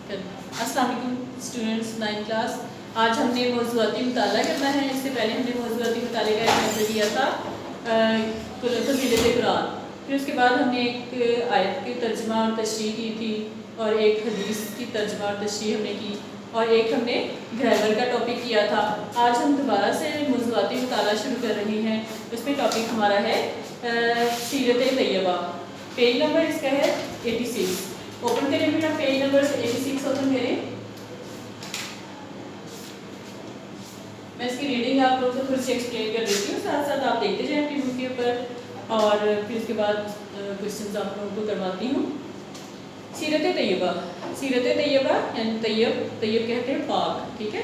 السلام علیکم students 9 class. آج ہم نے موضوعاتی مطالعہ کرنا ہے. اس سے پہلے ہم نے موضوعاتی مطالعے کا ایک نظر دیا تھا فضیلت قرآن. پھر اس کے بعد ہم نے ایک آیت کی ترجمہ اور تشریح کی تھی اور ایک حدیث کی ترجمہ اور تشریح ہم نے کی اور ایک ہم نے گرامر کا ٹاپک کیا تھا. آج ہم دوبارہ سے موضوعاتی مطالعہ شروع کر رہے ہیں. اس میں ٹاپک ہمارا ہے سیرت طیبہ. پیج نمبر اس کا ہے 86. اوپن کریں بیٹا, پیج نمبر 86 اوپن کریں. میں اس کی ریڈنگ آپ لوگوں کو تھوڑی سی ایکسپلین کر دیتی ہوں, ساتھ ساتھ آپ دیکھتے جائیں اپنی بک کے اوپر اور پھر اس کے بعد کوشچنز آپ لوگوں کو کرواتی ہوں. سیرت طیبہ. سیرت طیبہ یعنی طیب کہتے ہیں پاک, ٹھیک ہے.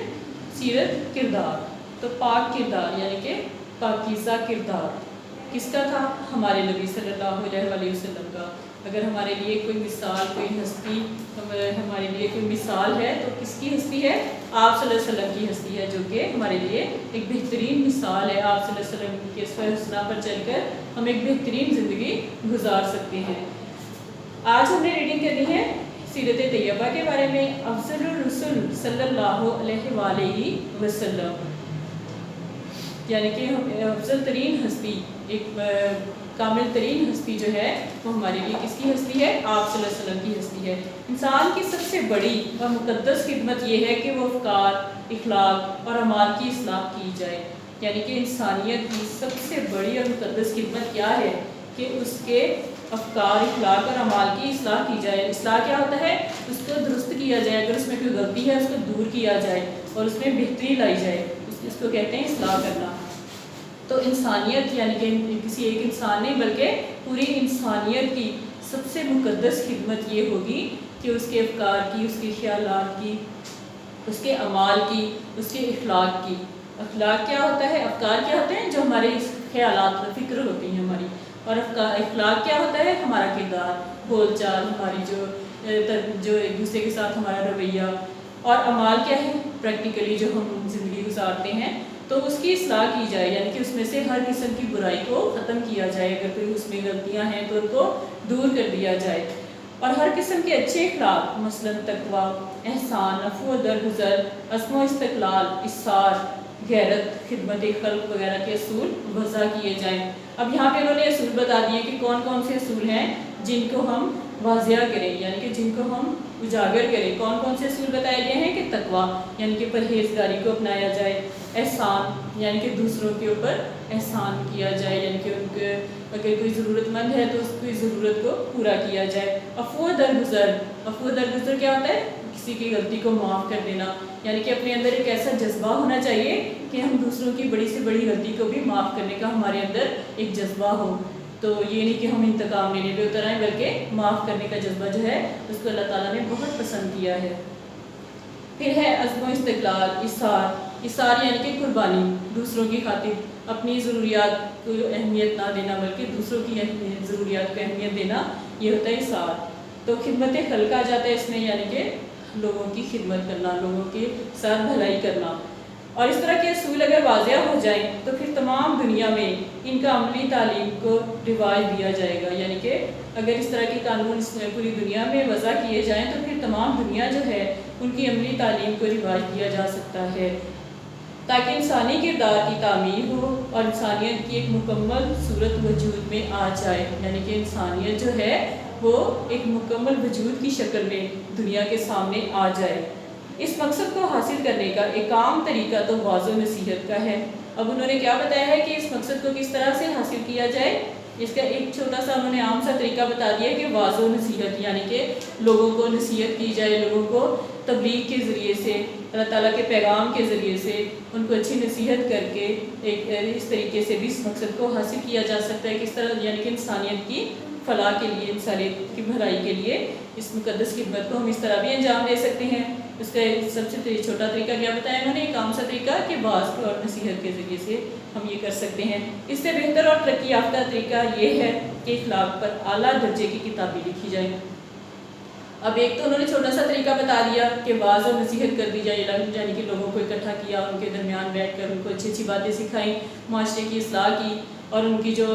سیرت کردار, تو پاک کردار یعنی کہ پاکیزہ کردار کس کا تھا؟ ہمارے نبی صلی اللہ علیہ وسلم کا. اگر ہمارے لیے کوئی مثال, کوئی ہستی ہمارے لیے کوئی مثال ہے تو کس کی ہستی ہے؟ آپ صلی اللہ علیہ وسلم کی ہستی ہے, جو کہ ہمارے لیے ایک بہترین مثال ہے. آپ صلی اللہ علیہ وسلم کے اسوہ حسنہ پر چل کر ہم ایک بہترین زندگی گزار سکتے ہیں. آج ہم نے ریڈنگ کرنی ہے سیرت طیبہ کے بارے میں. افضل الرسل صلی اللہ علیہ وآلہ وسلم یعنی کہ افضل ترین ہستی, ایک کامل ترین ہستی جو ہے وہ ہمارے لیے کس کی ہستی ہے؟ آپ صلی اللہ علیہ وسلم کی ہستی ہے. انسان کی سب سے بڑی اور مقدس خدمت یہ ہے کہ وہ افکار, اخلاق اور اعمال کی اصلاح کی جائے. یعنی کہ انسانیت کی سب سے بڑی اور مقدس خدمت کیا ہے کہ اس کے افکار, اخلاق اور اعمال کی اصلاح کی جائے. اصلاح کیا ہوتا ہے؟ اس کو درست کیا جائے. اگر اس میں کوئی غلطی ہے اس کو دور کیا جائے اور اس میں بہتری لائی جائے. اس کو کہتے ہیں اصلاح کرنا. تو انسانیت یعنی کہ کسی ایک انسان نہیں بلکہ پوری انسانیت کی سب سے مقدس خدمت یہ ہوگی کہ اس کے افکار کی, اس کے خیالات کی, اس کے اعمال کی, اس کے اخلاق کی. اخلاق کیا ہوتا ہے؟ افکار کیا ہوتے ہیں؟ جو ہمارے خیالات, فکر ہوتی ہیں ہماری. اور اخلاق کیا ہوتا ہے؟ ہمارا کردار, بول چال, ہماری جو ایک دوسرے کے ساتھ ہمارا رویہ. اور اعمال کیا ہے؟ پریکٹیکلی جو ہم زندگی گزارتے ہیں تو اس کی اصلاح کی جائے, یعنی کہ اس میں سے ہر قسم کی برائی کو ختم کیا جائے. اگر کوئی اس میں غلطیاں ہیں تو ان کو دور کر دیا جائے. اور ہر قسم کے اچھے اخلاق مثلاً تقویٰ, احسان, عفو و درگزر, عزم و استقلال, اصرار, غیرت, خدمت خلق وغیرہ کے اصول وضع کیے جائیں. اب یہاں پہ انہوں نے اصول بتا دیے کہ کون کون سے اصول ہیں جن کو ہم واضح کریں, یعنی کہ جن کو ہم اجاگر کریں. کون کون سے اصول بتائے گئے ہیں کہ تقویٰ یعنی کہ پرہیزگاری کو اپنایا جائے, احسان یعنی کہ دوسروں کے اوپر احسان کیا جائے, یعنی کہ ان کے اگر کوئی ضرورت مند ہے تو اس کی ضرورت کو پورا کیا جائے. عفو درگزر. عفو درگزر کیا ہوتا ہے؟ کسی کی غلطی کو معاف کر دینا, یعنی کہ اپنے اندر ایک ایسا جذبہ ہونا چاہیے کہ ہم دوسروں کی بڑی سے بڑی غلطی کو بھی معاف کرنے کا ہمارے اندر ایک جذبہ ہو. تو یہ نہیں کہ ہم انتقام لینے پہ اتر آئیں, بلکہ معاف کرنے کا جذبہ جو ہے اس کو اللہ تعالیٰ نے بہت پسند کیا ہے. پھر ہے عزم و استقلال, اصرار. اصرار یعنی کہ قربانی, دوسروں کی خاطر اپنی ضروریات کو اہمیت نہ دینا بلکہ دوسروں کی ضروریات کو اہمیت دینا, یہ ہوتا ہے اصرار. تو خدمت خلق آ جاتا ہے اس میں, یعنی کہ لوگوں کی خدمت کرنا, لوگوں کے ساتھ بھلائی کرنا. اور اس طرح کے اصول اگر واضح ہو جائیں تو پھر تمام دنیا میں ان کا عملی تعلیم کو رواج دیا جائے گا. یعنی کہ اگر اس طرح کے قانون اس میں پوری دنیا میں وضع کیے جائیں تو پھر تمام دنیا جو ہے ان کی عملی تعلیم کو رواج دیا جا سکتا ہے, تاکہ انسانی کردار کی تعمیر ہو اور انسانیت کی ایک مکمل صورت وجود میں آ جائے. یعنی کہ انسانیت جو ہے وہ ایک مکمل وجود کی شکل میں دنیا کے سامنے آ جائے. اس مقصد کو حاصل کرنے کا ایک عام طریقہ تو واضح و نصیحت کا ہے. اب انہوں نے کیا بتایا ہے کہ اس مقصد کو کس طرح سے حاصل کیا جائے. اس کا ایک چھوٹا سا انہوں نے عام سا طریقہ بتا دیا کہ واضح و نصیحت, یعنی کہ لوگوں کو نصیحت کی جائے, لوگوں کو تبلیغ کے ذریعے سے, اللہ تعالیٰ کے پیغام کے ذریعے سے ان کو اچھی نصیحت کر کے ایک اس طریقے سے بھی اس مقصد کو حاصل کیا جا سکتا ہے. کس طرح؟ یعنی کہ انسانیت کی فلاح کے لیے, انسانیت کی بھلائی کے لیے اس مقدس خدمت کو ہم اس طرح بھی انجام دے سکتے ہیں. اس کا سب سے چھوٹا طریقہ کیا بتایا انہوں نے؟ ایک عام سا طریقہ کہ واضح اور نصیحت کے ذریعے سے ہم یہ کر سکتے ہیں. اس سے بہتر اور ترقی یافتہ طریقہ یہ ہے کہ اخلاق پر اعلیٰ درجے کی کتابیں لکھی جائیں. اب ایک تو انہوں نے چھوٹا سا طریقہ بتا دیا کہ واضح اور نصیحت کر دی جائے, یعنی کہ لوگوں کو اکٹھا کیا, ان کے درمیان بیٹھ کر ان کو اچھی اچھی باتیں سکھائیں, معاشرے کی اصلاح کی اور ان کی جو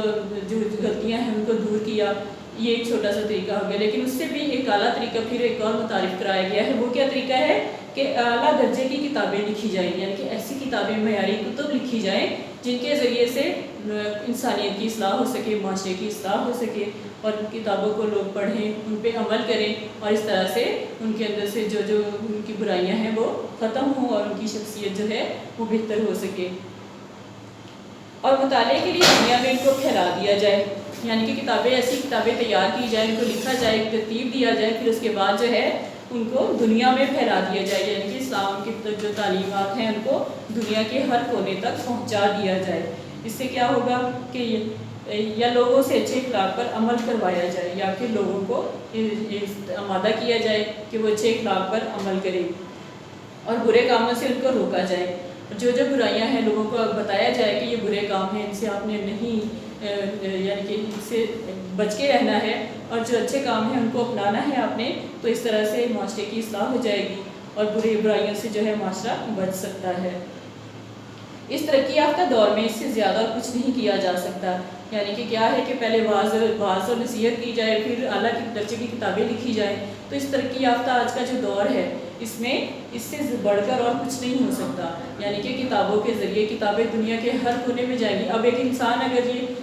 غلطیاں ہیں ان کو دور کیا. یہ ایک چھوٹا سا طریقہ ہو گیا، لیکن اس سے بھی ایک اعلیٰ طریقہ پھر ایک اور متعارف کرایا گیا ہے۔ وہ کیا طریقہ ہے کہ اعلیٰ درجے کی کتابیں لکھی جائیں، یعنی کہ ایسی کتابیں، معیاری کتب لکھی جائیں جن کے ذریعے سے انسانیت کی اصلاح ہو سکے، معاشرے کی اصلاح ہو سکے، اور ان کتابوں کو لوگ پڑھیں، ان پہ عمل کریں، اور اس طرح سے ان کے اندر سے جو ان کی برائیاں ہیں وہ ختم ہوں اور ان کی شخصیت جو ہے وہ بہتر ہو سکے۔ اور مطالعے کے لیے دنیا میں ان کو پھیلا دیا جائے، یعنی کہ کتابیں، ایسی کتابیں تیار کی جائیں، ان کو لکھا جائے، ترتیب دیا جائے، پھر اس کے بعد جو ہے ان کو دنیا میں پھیلا دیا جائے، یعنی کہ اسلام کی جو تعلیمات ہیں ان کو دنیا کے ہر کونے تک پہنچا دیا جائے۔ اس سے کیا ہوگا کہ یا لوگوں سے اچھے اخلاق پر عمل کروایا جائے، یا پھر لوگوں کو آمادہ کیا جائے کہ وہ اچھے اخلاق پر عمل کریں، اور برے کاموں سے ان کو روکا جائے۔ جو برائیاں ہیں لوگوں کو بتایا جائے کہ یہ برے کام ہیں، ان سے آپ نے نہیں یعنی کہ ان سے بچ کے رہنا ہے، اور جو اچھے کام ہیں ان کو اپنانا ہے آپ نے، تو اس طرح سے معاشرے کی اصلاح ہو جائے گی اور برائیوں سے جو ہے معاشرہ بچ سکتا ہے۔ اس ترقی یافتہ دور میں اس سے زیادہ کچھ نہیں کیا جا سکتا، یعنی کہ کیا ہے کہ پہلے واعظ و نصیحت کی جائے، پھر اعلیٰ درجے کی کتابیں لکھی جائیں۔ تو اس ترقی یافتہ آج کا جو دور ہے اس میں اس سے بڑھ کر اور کچھ نہیں ہو سکتا، یعنی کہ کتابوں کے ذریعے کتابیں دنیا کے ہر کونے میں جائیں گی۔ اب ایک انسان اگر یہ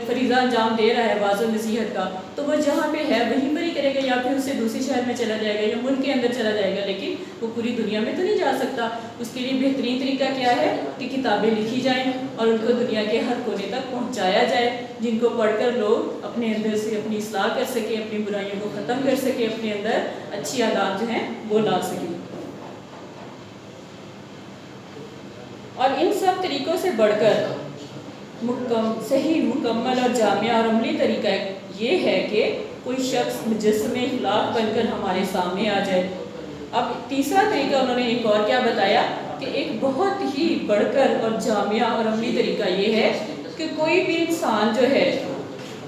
فریضہ انجام دے رہا ہے واعظ و نصیحت کا، تو وہ جہاں پہ ہے وہیں پر ہی کرے گا، یا پھر اس سے دوسرے شہر میں چلا جائے گا یا ملک کے اندر چلا جائے گا، لیکن وہ پوری دنیا میں تو نہیں جا سکتا۔ اس کے لیے بہترین طریقہ کیا ہے کہ کتابیں لکھی جائیں اور ان کو دنیا کے ہر کونے تک پہنچایا جائے، جن کو پڑھ کر لوگ اپنے اندر سے اپنی اصلاح کر سکیں، اپنی برائیوں کو ختم کر سکیں، اپنے اندر اچھی عادات جو ہیں وہ لا سکیں۔ اور ان سب طریقوں سے بڑھ کر صحیح، مکمل اور جامع اور عملی طریقہ یہ ہے کہ کوئی شخص مجسم اخلاق بن کر ہمارے سامنے آ جائے۔ اب تیسرا طریقہ انہوں نے ایک اور کیا بتایا کہ ایک بہت ہی بڑھ کر اور جامع اور عملی طریقہ یہ ہے کہ کوئی بھی انسان جو ہے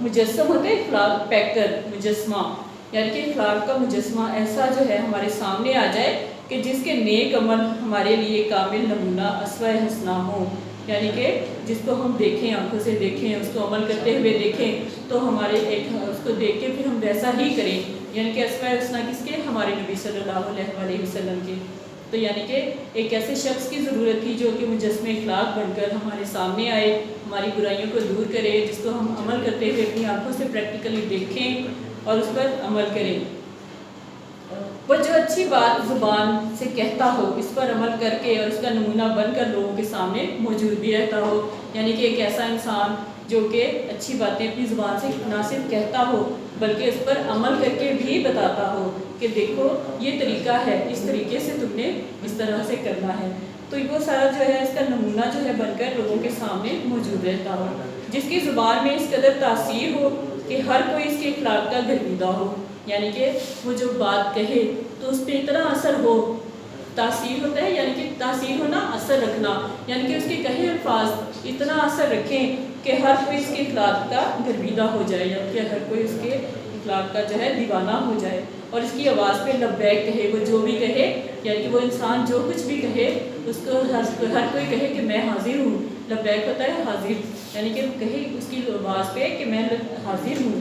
مجسم ہوتے ہیں اخلاق پیکر، مجسمہ، یعنی کہ اخلاق کا مجسمہ ایسا جو ہے ہمارے سامنے آ جائے کہ جس کے نیک عمل ہمارے لیے کامل نمونہ اسوہ حسنہ ہوں، یعنی کہ جس کو ہم دیکھیں، آنکھوں سے دیکھیں، اس کو عمل کرتے ہوئے دیکھیں تو ہمارے اس کو دیکھ کے پھر ہم ویسا ہی کریں، یعنی کہ اسوہ حسنہ کس کے؟ ہمارے نبی صلی اللہ علیہ وسلم کے۔ تو یعنی کہ ایک ایسے شخص کی ضرورت تھی جو کہ مجسم اخلاق بن کر ہمارے سامنے آئے، ہماری برائیوں کو دور کرے، جس کو ہم عمل کرتے ہوئے اپنی آنکھوں سے پریکٹیکلی دیکھیں اور اس پر عمل کریں۔ وہ جو اچھی بات زبان سے کہتا ہو، اس پر عمل کر کے اور اس کا نمونہ بن کر لوگوں کے سامنے موجود بھی رہتا ہو، یعنی کہ ایک ایسا انسان جو کہ اچھی باتیں اپنی زبان سے نہ صرف کہتا ہو بلکہ اس پر عمل کر کے بھی بتاتا ہو کہ دیکھو یہ طریقہ ہے، اس طریقے سے تم نے اس طرح سے کرنا ہے۔ تو وہ سارا جو ہے اس کا نمونہ جو ہے بن کر لوگوں کے سامنے موجود رہتا ہو، جس کی زبان میں اس قدر تاثیر ہو کہ ہر کوئی اس کے اخلاق کا گرویدہ ہو، یعنی کہ وہ جو بات کہے تو اس پہ اتنا اثر ہو، تاثیر ہوتا ہے یعنی کہ تاثیر ہونا، اثر رکھنا، یعنی کہ اس کے کہے الفاظ اتنا اثر رکھیں کہ ہر کوئی اس کے اخلاق کا گرویدہ ہو جائے، یعنی کہ ہر کوئی اس کے اخلاق کا جو ہے دیوانہ ہو جائے، اور اس کی آواز پہ لبیک کہے، وہ جو بھی کہے، یعنی کہ وہ انسان جو کچھ بھی کہے اس کو ہر کوئی کہے کہ میں حاضر ہوں۔ لبیک ہوتا ہے حاضر، یعنی کہ کہے اس کی آواز پہ کہ میں حاضر ہوں،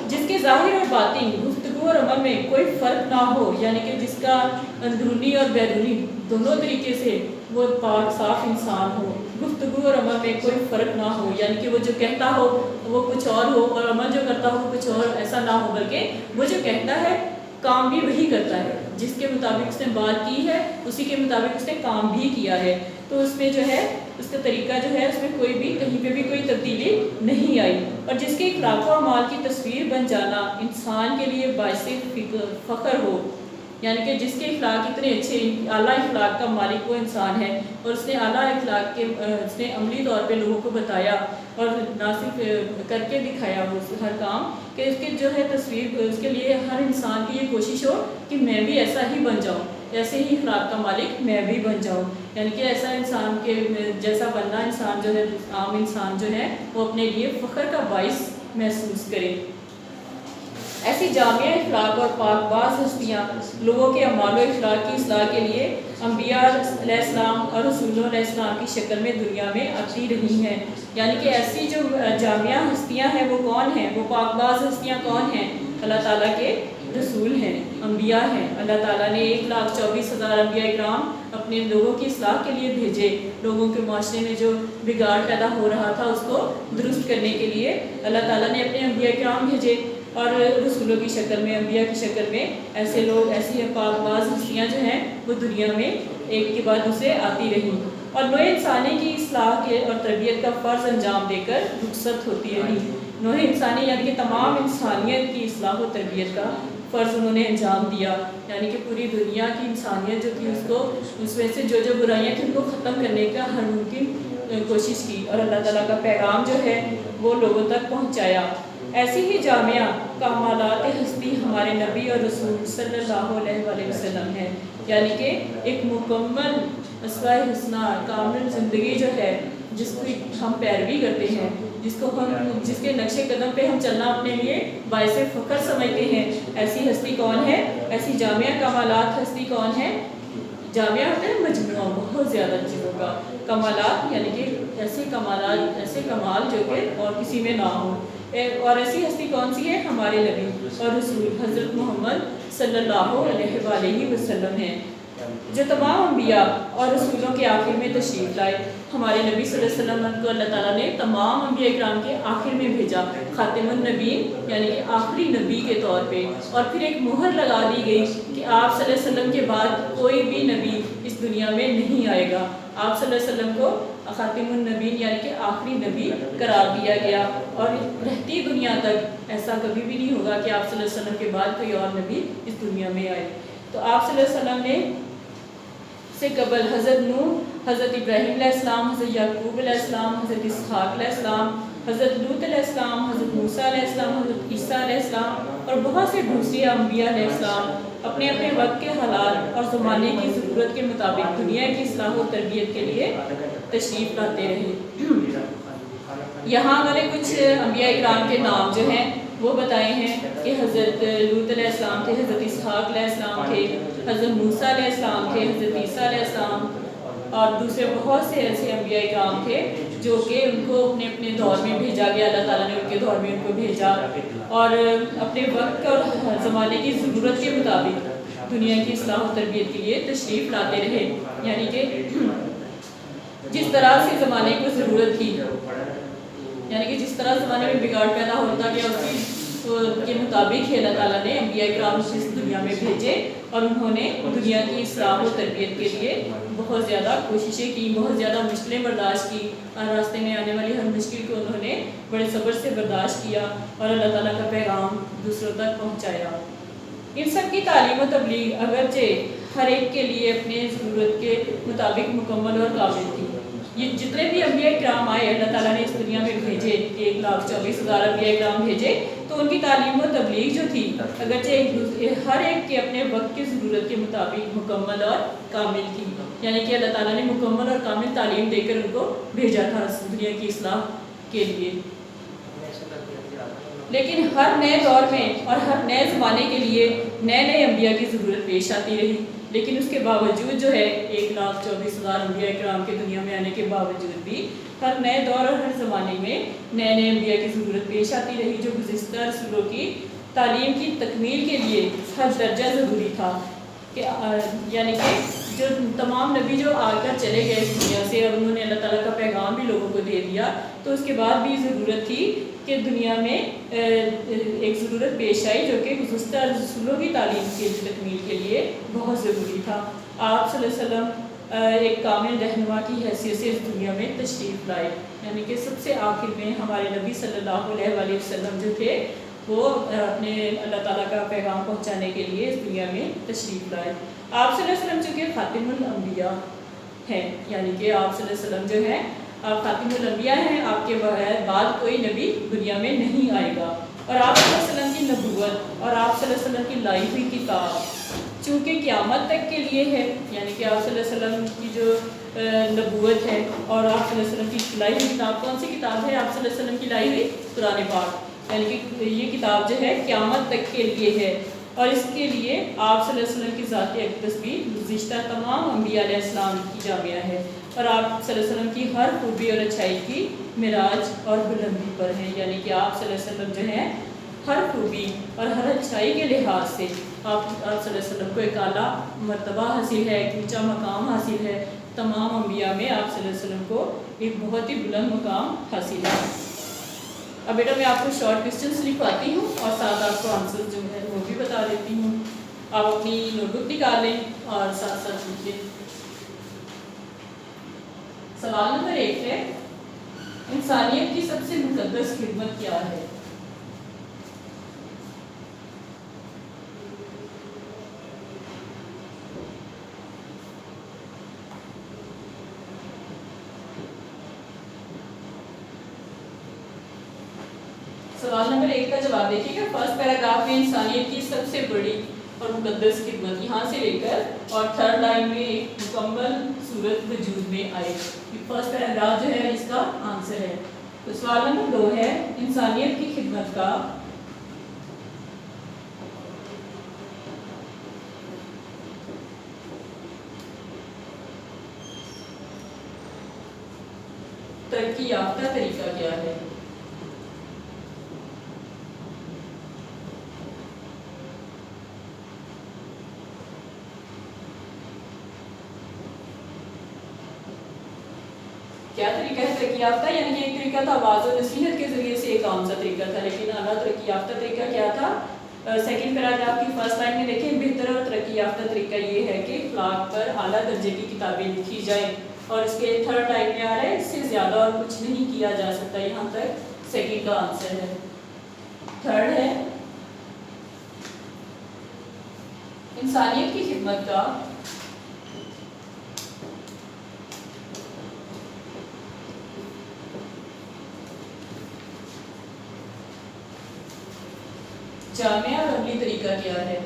جس کے ظاہر اور باطن، گفتگو اور عمل میں کوئی فرق نہ ہو، یعنی کہ جس کا اندرونی اور بیرونی دونوں طریقے سے وہ پاک صاف انسان ہو، گفتگو اور عمل میں کوئی فرق نہ ہو، یعنی کہ وہ جو کہتا ہو وہ کچھ اور ہو اور عمل جو کرتا ہو کچھ اور ایسا نہ ہو، بلکہ وہ جو کہتا ہے کام بھی وہی کرتا ہے، جس کے مطابق اس نے بات کی ہے اسی کے مطابق اس نے کام بھی کیا ہے۔ تو اس میں جو ہے اس کا طریقہ جو ہے اس میں کوئی بھی کہیں پہ بھی کوئی تبدیلی نہیں آئی، اور جس کے اخلاق و اعمال کی تصویر بن جانا انسان کے لیے باعث فخر ہو، یعنی کہ جس کے اخلاق اتنے اچھے، اعلیٰ اخلاق کا مالک وہ انسان ہے، اور اس نے اعلیٰ اخلاق کے اس نے عملی طور پہ لوگوں کو بتایا اور نہ صرف کر کے دکھایا وہ ہر کام، کہ اس کی جو ہے تصویر، اس کے لیے ہر انسان کی یہ کوشش ہو کہ میں بھی ایسا ہی بن جاؤں، ایسے ہی اخلاق کا مالک میں بھی بن جاؤں، یعنی کہ ایسا انسان کے جیسا بننا انسان جو ہے، عام انسان جو ہے وہ اپنے لیے فخر کا باعث محسوس کرے۔ ایسی جامعہ اخلاق اور پاک باز ہستیاں لوگوں کے اعمال و اخلاق کی اصلاح کے لیے انبیاء علیہ السلام اور رسولوں علیہ السلام کی شکل میں دنیا میں آتی رہی ہیں. یعنی کہ ایسی جو جامعہ ہستیاں ہیں وہ کون ہیں؟ وہ پاک باز ہستیاں کون ہیں؟ اللہ تعالیٰ کے رسول ہیں، انبیاء ہیں. اللہ تعالیٰ نے 1,24,000 انبیاء اکرام اپنے لوگوں کی اصلاح کے لیے بھیجے. لوگوں کے معاشرے میں جو بگاڑ پیدا ہو رہا تھا اس کو درست کرنے کے لیے اللہ تعالیٰ نے اپنے انبیاء اکرام بھیجے، اور رسولوں کی شکل میں، انبیاء کی شکل میں ایسے لوگ، ایسی پاک باز ہستیاں جو ہیں وہ دنیا میں ایک کے بعد دوسرے آتی رہیں، اور نوع انسانی کی اصلاح کے اور تربیت کا فرض انجام دے کر رخصت ہوتی رہی. نوع انسانی یعنی کہ تمام انسانیت کی اصلاح و تربیت کا فرض انہوں نے انجام دیا. یعنی کہ پوری دنیا کی انسانیت جو تھی اس میں سے جو برائیاں تھیں ان کو ختم کرنے کا ہر ممکن کوشش کی، اور اللہ تعالیٰ کا پیغام جو ہے وہ لوگوں تک پہنچایا. ایسی ہی جامعہ کمالات ہستی ہمارے نبی اور رسول صلی اللہ علیہ وآلہ وسلم ہے. یعنی کہ ایک مکمل اسوہ حسنہ کامل زندگی جو ہے جس کی ہم پیروی کرتے ہیں، جس کے نقش قدم پہ ہم چلنا اپنے لیے باعث فخر سمجھتے ہیں، ایسی ہستی کون ہے؟ ایسی جامعہ کمالات ہستی کون ہے؟ جامعہ ہوتا ہے مجموعہ بہت زیادہ چیزوں کا. کمالات یعنی کہ ایسے کمالات، ایسے کمال جو کہ اور کسی میں نہ ہو. اور ایسی ہستی کون سی ہے؟ ہمارے نبی اور رسول حضرت محمد صلی اللہ علیہ وآلہ وسلم ہیں، جو تمام انبیاء اور رسولوں کے آخر میں تشریف لائے. ہمارے نبی صلی اللہ علیہ وسلم کو اللہ تعالیٰ نے تمام انبیاء اکرام کے آخر میں بھیجا، خاتم النبیین یعنی کہ آخری نبی کے طور پہ. اور پھر ایک مہر لگا دی گئی کہ آپ صلی اللہ علیہ وسلم کے بعد کوئی بھی نبی اس دنیا میں نہیں آئے گا. آپ صلی اللہ علیہ وسلم کو خاتم النبیین یعنی کہ آخری نبی قرار دیا گیا، اور رہتی دنیا تک ایسا کبھی بھی نہیں ہوگا کہ آپ صلی اللہ علیہ وسلم کے بعد کوئی اور نبی اس دنیا میں آئے. تو آپ صلی اللہ علیہ وسلم نے سے قبل حضرت نوح، حضرت ابراہیم علیہ السلام، حضرت یعقوب علیہ السلام، حضرت اسحاق علیہ السلام، حضرت لوط علیہ السلام، حضرت موسیٰ علیہ السلام، حضرت عیسیٰ علیہ السلام اور بہت سے دوسرے انبیاء علیہ السلام اپنے اپنے وقت کے حالات اور زمانے کی ضرورت کے مطابق دنیا کی اصلاح و تربیت کے لیے تشریف لاتے رہے. یہاں میں نے کچھ انبیاء اکرام کے نام جو ہیں وہ بتائے ہیں کہ حضرت لوط علیہ السلام تھے، حضرت اسحاق علیہ السلام تھے، حضرت موسیٰ علیہ السلام تھے، حضرت عیسیٰ علیہ السلام اور دوسرے بہت سے ایسے انبیاء اکرام تھے جو کہ ان کو اپنے اپنے دور میں بھیجا گیا. اللہ تعالیٰ نے ان کے دور میں ان کو بھیجا اور اپنے وقت اور زمانے کی ضرورت کے مطابق دنیا کی اصلاح و تربیت کے لیے تشریف لاتے رہے. یعنی کہ جس طرح سے زمانے کو ضرورت تھی، یعنی کہ جس طرح زمانے میں بگاڑ پیدا ہوتا گیا اس کے مطابق ہی اللہ تعالیٰ نے انبیاء اکرام اس دنیا میں بھیجے، اور انہوں نے دنیا کی اصلاح و تربیت کے لیے بہت زیادہ کوششیں کی، بہت زیادہ مشکلیں برداشت کی، اور راستے میں آنے والی ہر مشکل کو انہوں نے بڑے صبر سے برداشت کیا اور اللہ تعالیٰ کا پیغام دوسروں تک پہنچایا. ان سب کی تعلیم و تبلیغ اگرچہ ہر ایک کے لیے اپنے ضرورت کے مطابق مکمل اور قابل تھی. یہ جتنے بھی انبیاء اکرام آئے اللہ تعالیٰ نے اس دنیا میں بھیجے، 1,24,000 انبیاء اکرام بھیجے، تو ان کی تعلیم و تبلیغ جو تھی اگرچہ ہر ایک کے اپنے وقت کی ضرورت کے مطابق مکمل اور کامل تھی. یعنی کہ اللہ تعالیٰ نے مکمل اور کامل تعلیم دے کر ان کو بھیجا تھا اس دنیا کی اصلاح کے لیے. لیکن ہر نئے دور میں اور ہر نئے زمانے کے لیے نئے نئے انبیاء کی ضرورت پیش آتی رہی. لیکن اس کے باوجود جو ہے 1,24,000 انبیاء اکرام کے دنیا میں آنے کے باوجود بھی ہر نئے دور اور ہر زمانے میں نئے نئے انبیاء کی ضرورت پیش آتی رہی، جو گزشتہ رسولوں کی تعلیم کی تکمیل کے لیے ہر درجہ ضروری تھا. کہ یعنی کہ جو تمام نبی جو آ کر چلے گئے اس دنیا سے اور انہوں نے اللہ تعالیٰ کا پیغام بھی لوگوں کو دے دیا، تو اس کے بعد بھی ضرورت تھی کہ دنیا میں ایک ضرورت پیش آئی جو کہ گزشتہ رسولوں کی تعلیم کی تکمیل کے لیے بہت ضروری تھا. آپ صلی اللہ علیہ وسلم ایک کامل رہنما کی حیثیت سے اس دنیا میں تشریف لائے. یعنی کہ سب سے آخر میں ہمارے نبی صلی اللہ علیہ وآلہ وسلم جو تھے وہ اپنے اللہ تعالیٰ کا پیغام پہنچانے کے لیے اس دنیا میں تشریف لائے. آپ صلی اللہ علیہ وسلم چونکہ خاتم الانبیاء ہیں، یعنی کہ آپ صلی اللہ علیہ وسلم جو ہے آپ خاتم الانبیاء ہیں، آپ کے بعد کوئی نبی دنیا میں نہیں آئے گا. اور آپ صلی اللہ علیہ وسلم کی نبوت اور آپ صلی اللہ علیہ وسلم کی لائی ہوئی کتاب چونکہ قیامت تک کے لیے ہے، یعنی کہ آپ صلی اللہ علیہ وسلم کی جو نبوت ہے اور آپ صلی اللہ علیہ وسلم کی لائی ہوئی کتاب کون سی کتاب ہے؟ آپ صلی اللہ علیہ وسلم کی لائی ہوئی قرآن پاک. یعنی کہ یہ کتاب جو ہے قیامت تک کے لیے ہے، اور اس کے لیے آپ صلی اللہ علیہ وسلم کی ذاتی اقدس بھی گزشتہ تمام انبیاء علیہ السلام کی جامعہ ہے، اور آپ صلی اللہ علیہ وسلم کی ہر خوبی اور اچھائی کی معراج اور بلندی پر ہے، یعنی کہ آپ صلی اللہ علیہ وسلم جو ہے ہر خوبی اور ہر اچھائی کے لحاظ سے آپ صلی اللہ علیہ وسلم کو ایک اعلیٰ مرتبہ حاصل ہے، ایک اونچا مقام حاصل ہے، تمام انبیاء میں آپ صلی اللہ علیہ وسلم کو ایک بہت ہی بلند مقام حاصل ہے۔ اب بیٹا میں آپ کو شارٹ کوسچنس لکھواتی ہوں اور ساتھ آپ کو آنسر جو ہے وہ بھی بتا دیتی ہوں، آپ اپنی نوٹ بک نکالیں اور ساتھ ساتھ لکھیں۔ سوال نمبر 1 ہے، انسانیت کی سب سے مقدس خدمت کیا ہے؟ سوال نمبر 1 کا جواب دیکھیے گا، فرسٹ پیراگراف میں انسانیت کی سب سے بڑی اور مقدس خدمت، یہاں سے لے کر اور تھرڈ لائن میں ایک مکمل صورت وجود میں آئے، فرسٹ پیراگراف جو ہے اس کا آنسر ہے۔ تو سوال نمبر 2 ہے، انسانیت کی خدمت کا ترقی یافتہ طریقہ کیا ہے؟ کیا طریقہ ہے ترقی یافتہ؟ یعنی کہ ایک طریقہ تھا آواز و نصیحت کے ذریعے سے ایک عام سا طریقہ تھا، لیکن اعلیٰ ترقی یافتہ طریقہ کیا تھا؟ سیکنڈ پیراگراف کی فرسٹ لائن میں دیکھیں، بہتر اور ترقی یافتہ طریقہ یہ ہے کہ اخلاق پر اعلیٰ درجے کی کتابیں لکھی جائیں، اور اس کے تھرڈ لائن میں آ رہا ہے اس سے زیادہ اور کچھ نہیں کیا جا سکتا، یہاں تک سیکنڈ کا آنسر ہے۔ تھرڈ ہے، انسانیت کی خدمت کا جامع اور عملی طریقہ کیا ہے؟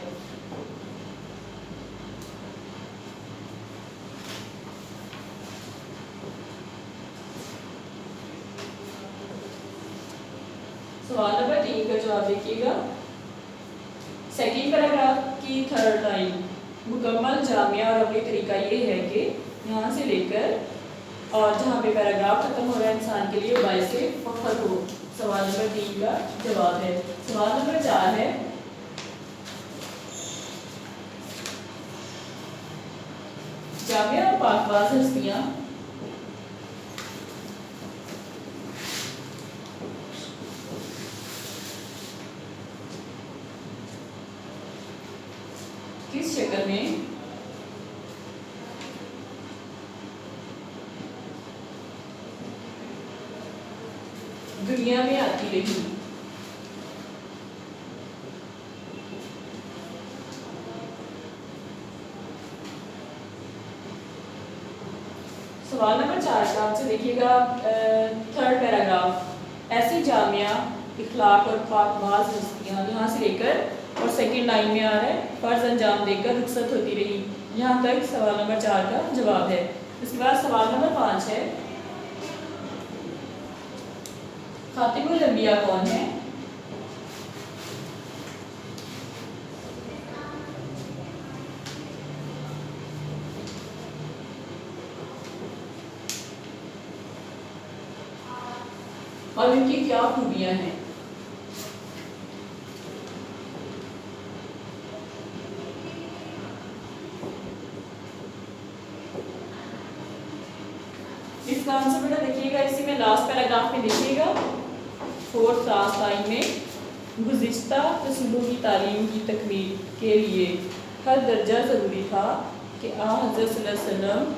سوال نمبر 3 کا جواب دیکھیے گا، سیکنڈ پیراگراف کی تھرڈ لائن، مکمل جامع اور عملی طریقہ یہ ہے کہ یہاں سے لے کر اور جہاں پہ پیراگراف ختم ہو رہا ہے انسان کے لیے باعث فخر ہو، سوال نمبر 3 کا جواب ہے۔ سوال نمبر 4 ہے، جامع اور پاک باز ہستیاں کس شکل میں دنیا میں آتی رہی؟ سوال نمبر 4 کا آپ سے دیکھیے گا، تھرڈ پیراگراف، ایسی جامعہ اخلاق اور پاک باز ہستیاں، یہاں سے لے کر اور سیکنڈ لائن میں آ رہا ہے فرض انجام دے کر رخصت ہوتی رہی، یہاں تک سوال نمبر 4 کا جواب ہے۔ اس کے بعد سوال نمبر 5 ہے، خاتم الانبیاء کون ہے؟ اور ان کی کیا خوبیاں ہیں؟ اس کا آنسر بیٹا دیکھیے گا، اسی میں لاسٹ پیراگراف میں دیکھیے گا، فورتھ لاسٹ لائن میں، گزشتہ رسولوں کی تعلیم کی تکمیل کے لیے ہر درجہ ضروری تھا کہ حضرت صلی اللہ علیہ وسلم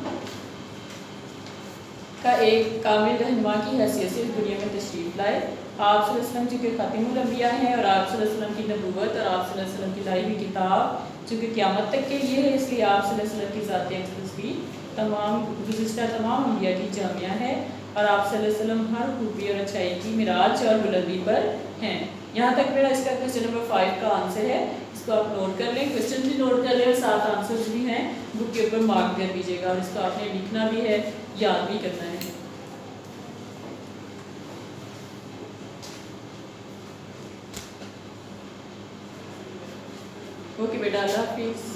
کا ایک کامل رہنما کی حیثیت سے اس دنیا میں تشریف لائے۔ آپ صلی اللہ علیہ وسلم چونکہ خاتم الانبیاء ہیں، اور آپ صلی اللہ علیہ وسلم کی نبوت اور آپ صلی اللہ علیہ وسلم کی لائی ہوئی کتاب چونکہ قیامت تک کے لیے ہے، اس لیے آپ صلی اللہ علیہ وسلم کی ذات اقدس بھی گزشتہ تمام انبیاء کی جامعہ ہے، اور آپ صلی اللہ علیہ وسلم ہر خوبی اور اچھائی کی معراج اور بلندی پر ہیں۔ یہاں تک میرا اس کا کوسچن نمبر 5 کا آنسر ہے، اس کو آپ نوٹ کر لیں، کوسچن بھی نوٹ کر لیں اور ساتھ آنسرز بھی ہیں بک کے اوپر مارک کر دیجیے گا، اور اس کو آپ نے لکھنا بھی ہے، یاد بھی کرنا ہے۔ بیٹا, اللہ حافظ.